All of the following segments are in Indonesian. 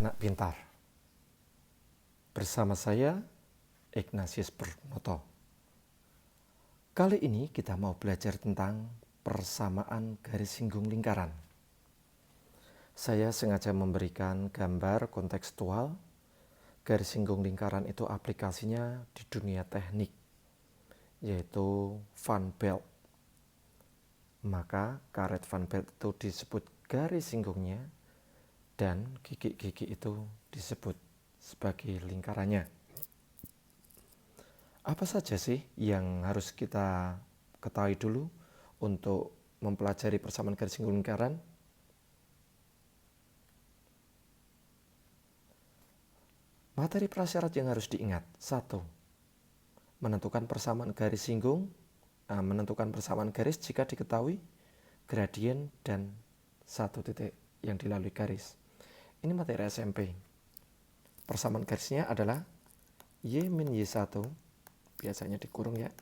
Anak pintar. Bersama saya, Ignatius Bernoto. Kali ini kita mau belajar tentang persamaan garis singgung lingkaran. Saya sengaja memberikan gambar kontekstual. Garis singgung lingkaran itu aplikasinya di dunia teknik, yaitu fan belt. Maka karet fan belt itu disebut garis singgungnya, dan gigi-gigi itu disebut sebagai lingkarannya. Apa saja sih yang harus kita ketahui dulu untuk mempelajari persamaan garis singgung lingkaran? Materi prasyarat yang harus diingat. 1. Menentukan persamaan garis singgung. Menentukan persamaan garis jika diketahui gradien dan satu titik yang dilalui garis. Ini materi SMP. Persamaan garisnya adalah Y min Y1, biasanya dikurung ya,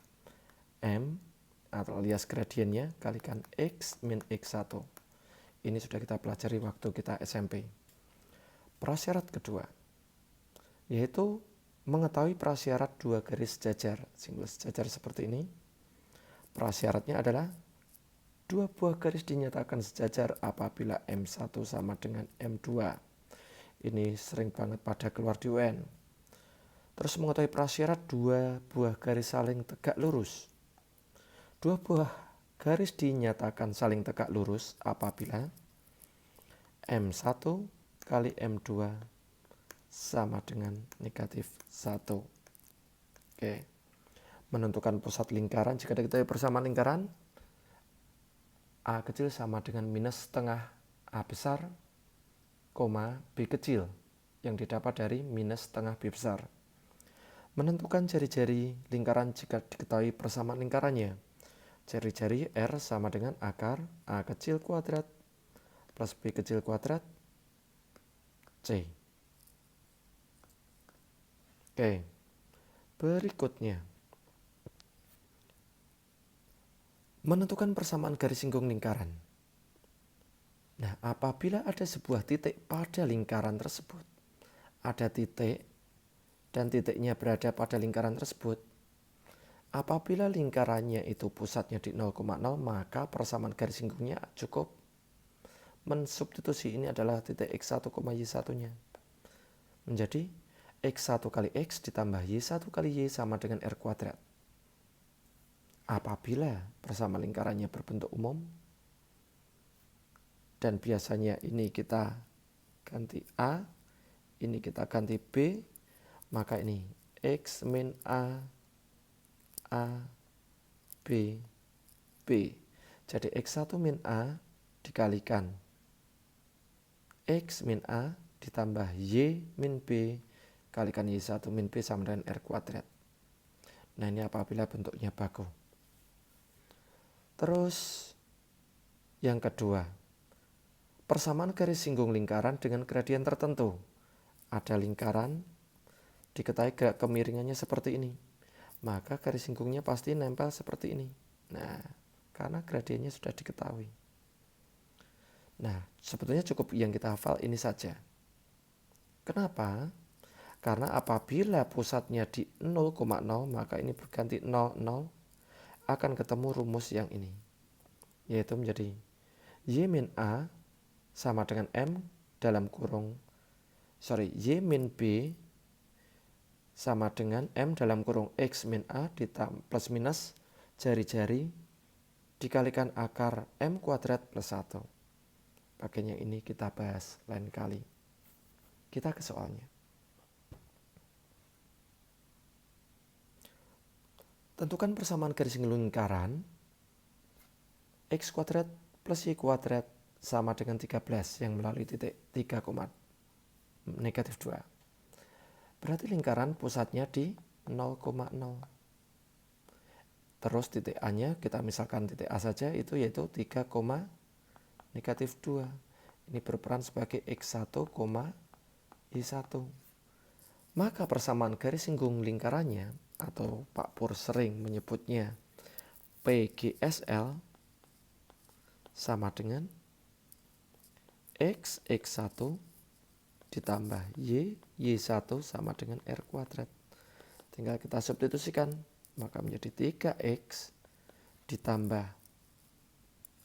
M atau alias gradiennya kalikan X min X1. Ini sudah kita pelajari waktu kita SMP. Prasyarat kedua, yaitu mengetahui prasyarat dua garis sejajar, simbol sejajar seperti ini. Prasyaratnya adalah dua buah garis dinyatakan sejajar apabila M1 sama dengan M2. Ini sering banget pada keluar di UN. Terus mengetahui prasyarat dua buah garis saling tegak lurus. Dua buah garis dinyatakan saling tegak lurus apabila M1 kali M2 sama dengan negatif 1. Oke. Menentukan pusat lingkaran jika diketahui persamaan lingkaran, A kecil sama dengan minus setengah A besar, B kecil yang didapat dari minus setengah B besar. Menentukan jari-jari lingkaran jika diketahui persamaan lingkarannya. Jari-jari R sama dengan akar A kecil kuadrat plus B kecil kuadrat C. Oke, berikutnya. Menentukan persamaan garis singgung lingkaran. Nah, apabila ada sebuah titik pada lingkaran tersebut, ada titik dan titiknya berada pada lingkaran tersebut, apabila lingkarannya itu pusatnya di 0,0, maka persamaan garis singgungnya cukup mensubstitusi ini adalah titik X1, Y1-nya. Menjadi X1 kali X ditambah Y1 kali Y sama dengan R kuadrat. Apabila persamaan lingkarannya berbentuk umum, dan biasanya ini kita ganti A, ini kita ganti B, maka ini X min A, B, B. Jadi X1 min A dikalikan X min A ditambah Y min B kalikan Y1 min B sama dengan R kuadrat. Nah, ini apabila bentuknya baku. Terus yang kedua, persamaan garis singgung lingkaran dengan gradien tertentu. Ada lingkaran, diketahui gerak kemiringannya seperti ini. Maka garis singgungnya pasti nempel seperti ini. Nah, karena gradiennya sudah diketahui. Nah, sebetulnya cukup yang kita hafal ini saja. Kenapa? Karena apabila pusatnya di 0,0, maka ini berganti 0, 0, akan ketemu rumus yang ini. Yaitu menjadi Y min A sama dengan M dalam kurung, Y min B sama dengan M dalam kurung X min A plus minus jari-jari dikalikan akar M kuadrat plus 1. Bagian yang ini kita bahas lain kali. Kita ke soalnya. Tentukan persamaan garis singgung lingkaran. X kuadrat plus Y kuadrat sama dengan 13 yang melalui titik 3, negatif 2. Berarti lingkaran pusatnya di 0,0. Terus titik A-nya kita misalkan titik A saja, itu yaitu 3, negatif 2. Ini berperan sebagai X1, Y1. Maka persamaan garis singgung lingkarannya, atau Pak Pur sering menyebutnya PGSL, sama dengan X1 ditambah Y1 sama dengan R kuadrat. Tinggal kita substitusikan, maka menjadi 3X ditambah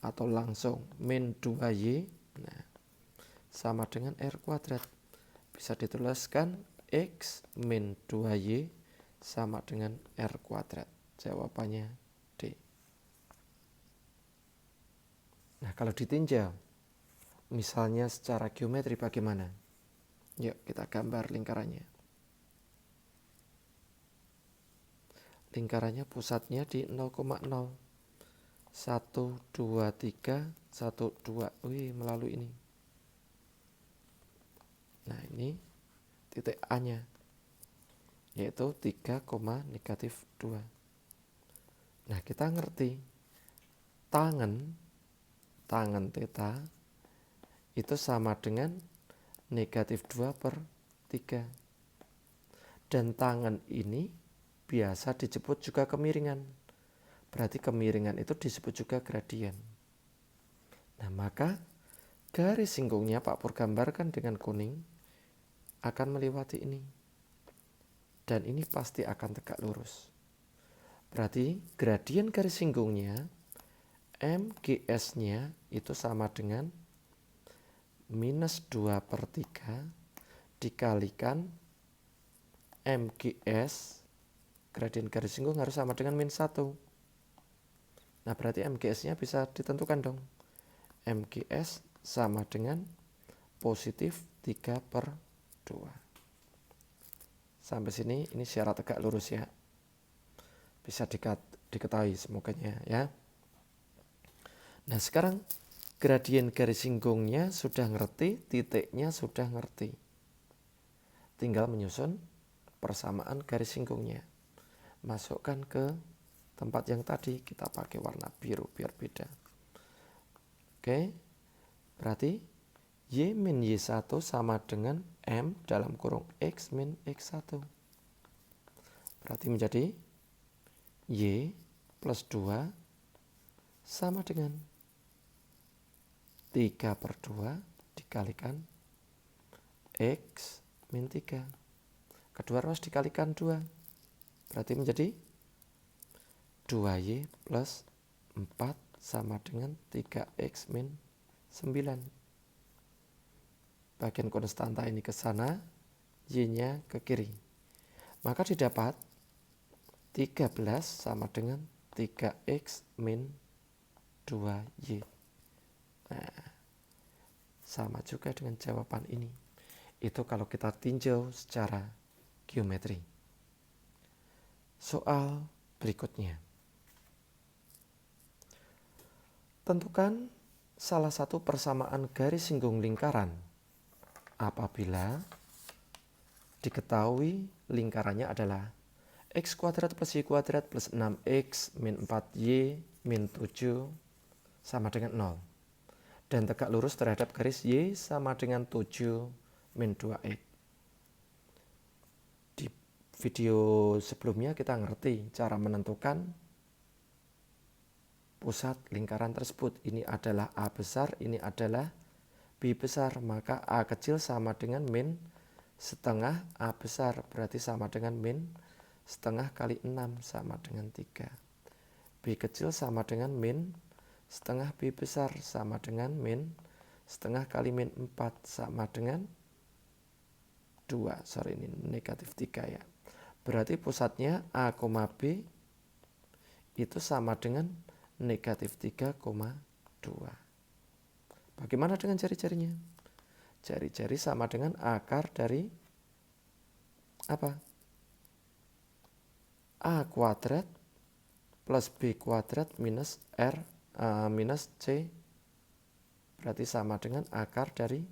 atau langsung min 2Y, nah, sama dengan R kuadrat. Bisa dituliskan X min 2Y sama dengan R kuadrat. Jawabannya D. Nah, kalau ditinjau, misalnya secara geometri bagaimana? Yuk kita gambar lingkarannya. Lingkarannya pusatnya di 0,0. 1, 2, 3, 1, 2. Wih, melalui ini. Nah, ini titik A-nya, yaitu 3, -2. Nah, kita ngerti tangen theta itu sama dengan -2/3. Dan tangen ini biasa disebut juga kemiringan. Berarti kemiringan itu disebut juga gradien. Nah, maka garis singgungnya Pak Pur gambarkan dengan kuning akan melewati ini. Dan ini pasti akan tegak lurus. Berarti gradien garis singgungnya MGS-nya itu sama dengan -2/3 dikalikan MGS, gradien garis singgung harus sama dengan -1. Nah, berarti MGS-nya bisa ditentukan dong. MGS sama dengan positif 3/2. Sampai sini ini syarat tegak lurus ya. Bisa diketahui semoganya ya. Nah, sekarang gradien garis singgungnya sudah ngerti, titiknya sudah ngerti. Tinggal menyusun persamaan garis singgungnya. Masukkan ke tempat yang tadi, kita pakai warna biru biar beda. Oke, berarti Y min Y1 sama dengan M dalam kurung X min X1. Berarti menjadi Y plus 2 sama dengan 3/2 dikalikan X min 3. Kedua harus dikalikan 2. Berarti menjadi 2Y plus 4 sama dengan 3X min 9. Bagian konstanta ini ke sana, Y-nya ke kiri. Maka didapat 13 sama dengan 3X min 2Y. Nah, sama juga dengan jawaban ini. Itu kalau kita tinjau secara geometri. Soal berikutnya. Tentukan salah satu persamaan garis singgung lingkaran apabila diketahui lingkarannya adalah X kuadrat plus Y kuadrat plus 6X min 4Y min 7 sama dengan 0. Dan tegak lurus terhadap garis Y sama dengan 7 min 2X. Di video sebelumnya kita ngerti cara menentukan pusat lingkaran tersebut. Ini adalah A besar, ini adalah B besar. Maka A kecil sama dengan min setengah A besar. Berarti sama dengan min setengah kali 6 sama dengan 3. B kecil sama dengan min setengah B besar sama dengan min setengah kali min 4 sama dengan 2. Sorry, ini negatif 3 ya. Berarti pusatnya A, B itu sama dengan negatif 3,2. Bagaimana dengan jari-jarinya? Jari-jari sama dengan akar dari apa? A kuadrat plus B kuadrat minus R minus C. Berarti sama dengan akar dari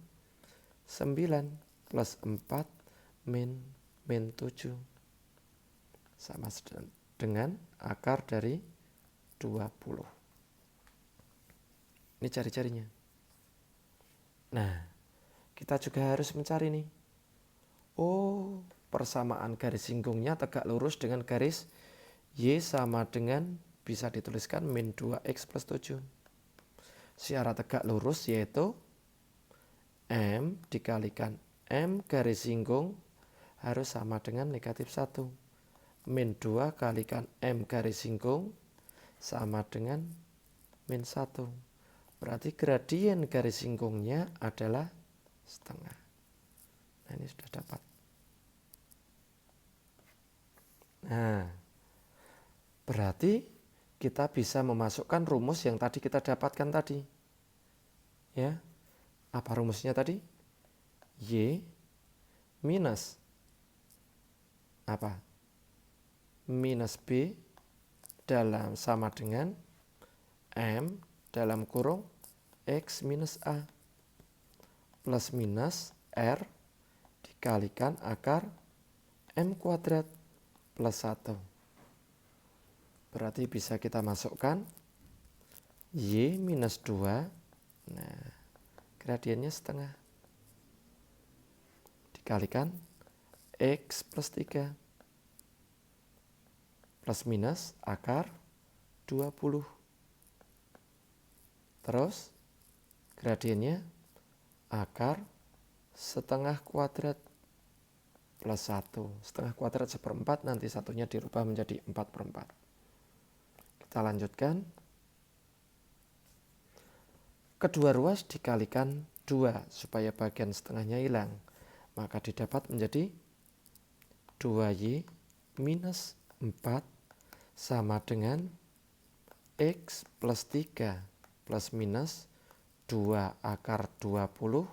9 plus 4 min 7. Sama dengan akar dari 20. Ini jari-jarinya. Nah, kita juga harus mencari nih. Oh, persamaan garis singgungnya tegak lurus dengan garis Y sama dengan bisa dituliskan min 2X plus 7. Syarat tegak lurus yaitu M dikalikan M garis singgung harus sama dengan negatif 1. Min 2 kalikan M garis singgung sama dengan min 1. Berarti gradien garis singgungnya adalah setengah. Nah, ini sudah dapat. Nah, berarti kita bisa memasukkan rumus yang tadi kita dapatkan tadi. Ya. Apa rumusnya tadi? Y minus apa? Minus B dalam sama dengan M dalam kurung X minus A plus minus R dikalikan akar M kuadrat plus 1. Berarti bisa kita masukkan Y minus 2. Nah, gradiennya setengah. Dikalikan X plus 3. Plus minus akar 20. Terus gradiennya akar setengah kuadrat plus 1. Setengah kuadrat 1/4, nanti satunya dirubah menjadi 4/4. Kita lanjutkan. Kedua ruas dikalikan 2 supaya bagian setengahnya hilang. Maka didapat menjadi 2Y minus 4 sama dengan X plus 3 plus minus 2 akar 20.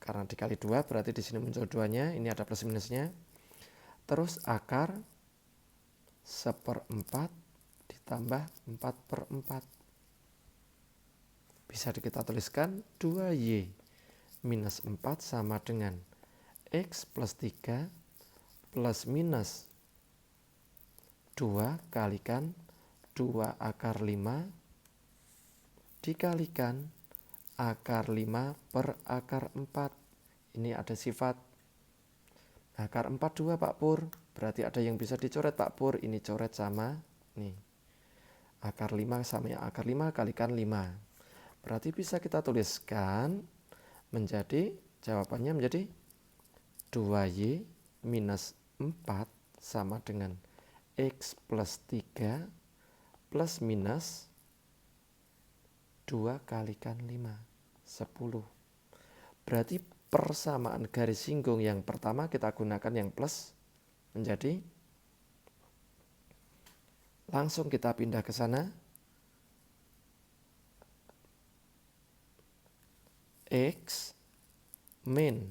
Karena dikali 2 berarti di sini muncul 2-nya, ini ada plus minusnya. Terus akar 1/4 ditambah 4/4. Bisa kita tuliskan 2Y minus 4 sama dengan X plus 3 plus minus 2 kalikan 2 akar 5 dikalikan akar 5 per akar 4. Ini ada sifat akar 4 2 Pak Pur. Berarti ada yang bisa dicoret Pak Pur. Ini coret sama nih. Akar 5 sama akar 5 kalikan 5. Berarti bisa kita tuliskan menjadi jawabannya menjadi 2Y minus 4 sama dengan X plus 3 plus minus 2 kalikan 5, 10. Berarti persamaan garis singgung yang pertama kita gunakan yang plus menjadi, langsung kita pindah ke sana, X min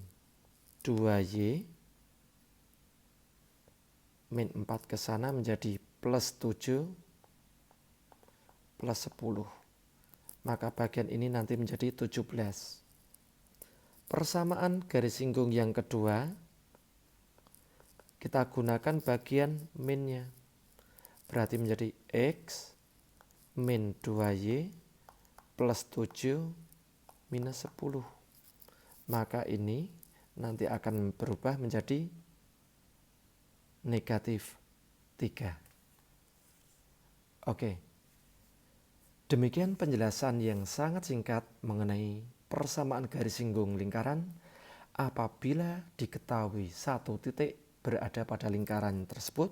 2Y min 4 ke sana menjadi plus 7 plus 10. Maka bagian ini nanti menjadi 17. Persamaan garis singgung yang kedua, kita gunakan bagian minnya. Berarti menjadi X min 2Y plus 7 minus 10. Maka ini nanti akan berubah menjadi negatif 3. Oke. Demikian penjelasan yang sangat singkat mengenai persamaan garis singgung lingkaran apabila diketahui satu titik berada pada lingkaran tersebut,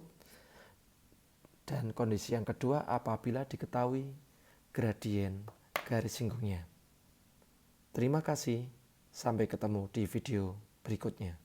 dan kondisi yang kedua apabila diketahui gradien garis singgungnya. Terima kasih, sampai ketemu di video berikutnya.